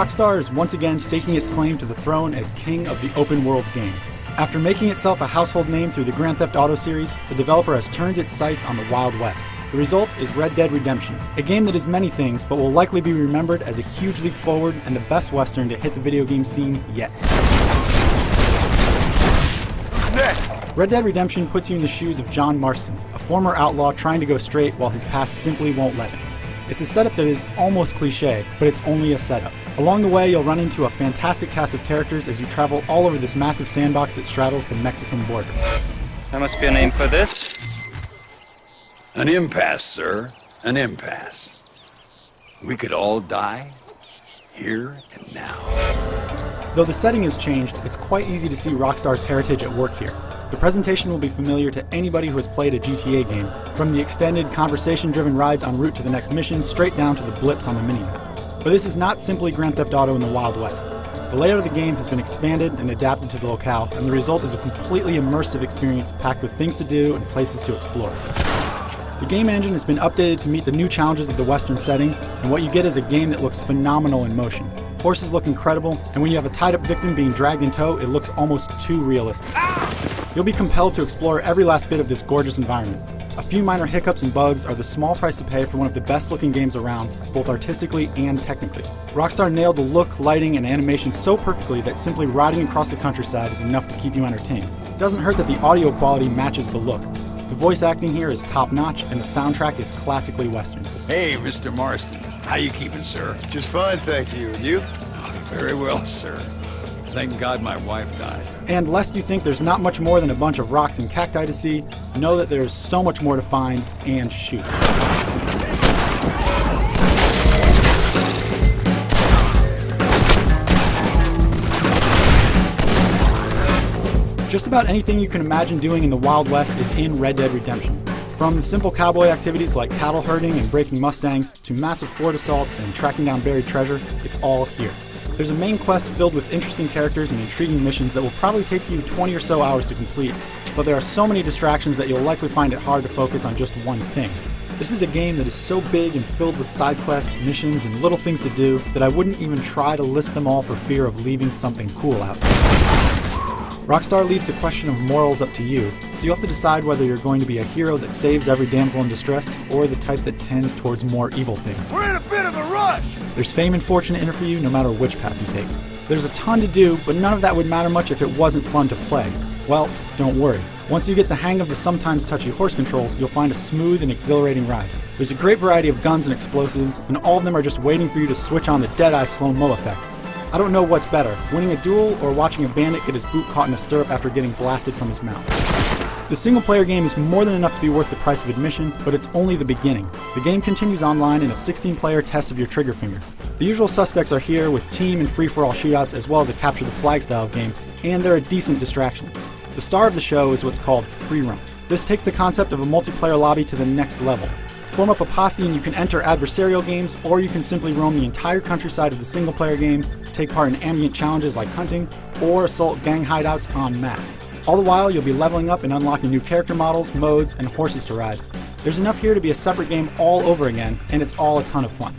Rockstar is once again staking its claim to the throne as king of the open world game. After making itself a household name through the Grand Theft Auto series, the developer has turned its sights on the Wild West. The result is Red Dead Redemption, a game that is many things but will likely be remembered as a huge leap forward and the best Western to hit the video game scene yet. Red Dead Redemption puts you in the shoes of John Marston, a former outlaw trying to go straight while his past simply won't let him. It's a setup that is almost cliche, but it's only a setup. Along the way, you'll run into a fantastic cast of characters as you travel all over this massive sandbox that straddles the Mexican border. There must be a name for this. An impasse, sir. An impasse. We could all die, here and now. Though the setting has changed, it's quite easy to see Rockstar's heritage at work here. The presentation will be familiar to anybody who has played a GTA game, from the extended conversation-driven rides en route to the next mission, straight down to the blips on the minimap. But this is not simply Grand Theft Auto in the Wild West. The layout of the game has been expanded and adapted to the locale, and the result is a completely immersive experience packed with things to do and places to explore. The game engine has been updated to meet the new challenges of the Western setting, and what you get is a game that looks phenomenal in motion. Horses look incredible, and when you have a tied-up victim being dragged in tow, it looks almost too realistic. You'll be compelled to explore every last bit of this gorgeous environment. A few minor hiccups and bugs are the small price to pay for one of the best-looking games around, both artistically and technically. Rockstar nailed the look, lighting, and animation so perfectly that simply riding across the countryside is enough to keep you entertained. It doesn't hurt that the audio quality matches the look. The voice acting here is top-notch, and the soundtrack is classically Western. Hey, Mr. Marston. How you keeping, sir? Just fine, thank you. And you? Very well, sir. Thank God my wife died. And lest you think there's not much more than a bunch of rocks and cacti to see, know that there's so much more to find and shoot. Just about anything you can imagine doing in the Wild West is in Red Dead Redemption. From the simple cowboy activities like cattle herding and breaking Mustangs, to massive fort assaults and tracking down buried treasure, it's all here. There's a main quest filled with interesting characters and intriguing missions that will probably take you 20 or so hours to complete, but there are so many distractions that you'll likely find it hard to focus on just one thing. This is a game that is so big and filled with side quests, missions, and little things to do that I wouldn't even try to list them all for fear of leaving something cool out. Rockstar leaves the question of morals up to you, so you have to decide whether you're going to be a hero that saves every damsel in distress, or the type that tends towards more evil things. We're in a bit of a rush! There's fame and fortune in it for you no matter which path you take. There's a ton to do, but none of that would matter much if it wasn't fun to play. Well, don't worry. Once you get the hang of the sometimes touchy horse controls, you'll find a smooth and exhilarating ride. There's a great variety of guns and explosives, and all of them are just waiting for you to switch on the Deadeye slow-mo effect. I don't know what's better, winning a duel or watching a bandit get his boot caught in a stirrup after getting blasted from his mount. The single-player game is more than enough to be worth the price of admission, but it's only the beginning. The game continues online in a 16-player test of your trigger finger. The usual suspects are here with team and free-for-all shootouts as well as a capture-the-flag style game, and they're a decent distraction. The star of the show is what's called free roam. This takes the concept of a multiplayer lobby to the next level. Form up a posse and you can enter adversarial games, or you can simply roam the entire countryside of the single-player game, take part in ambient challenges like hunting, or assault gang hideouts en masse. All the while, you'll be leveling up and unlocking new character models, modes, and horses to ride. There's enough here to be a separate game all over again, and it's all a ton of fun.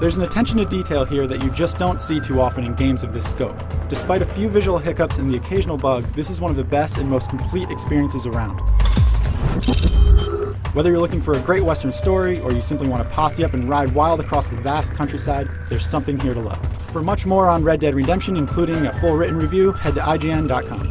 There's an attention to detail here that you just don't see too often in games of this scope. Despite a few visual hiccups and the occasional bug, this is one of the best and most complete experiences around. Whether you're looking for a great Western story, or you simply want to posse up and ride wild across the vast countryside, there's something here to love. For much more on Red Dead Redemption, including a full written review, head to IGN.com.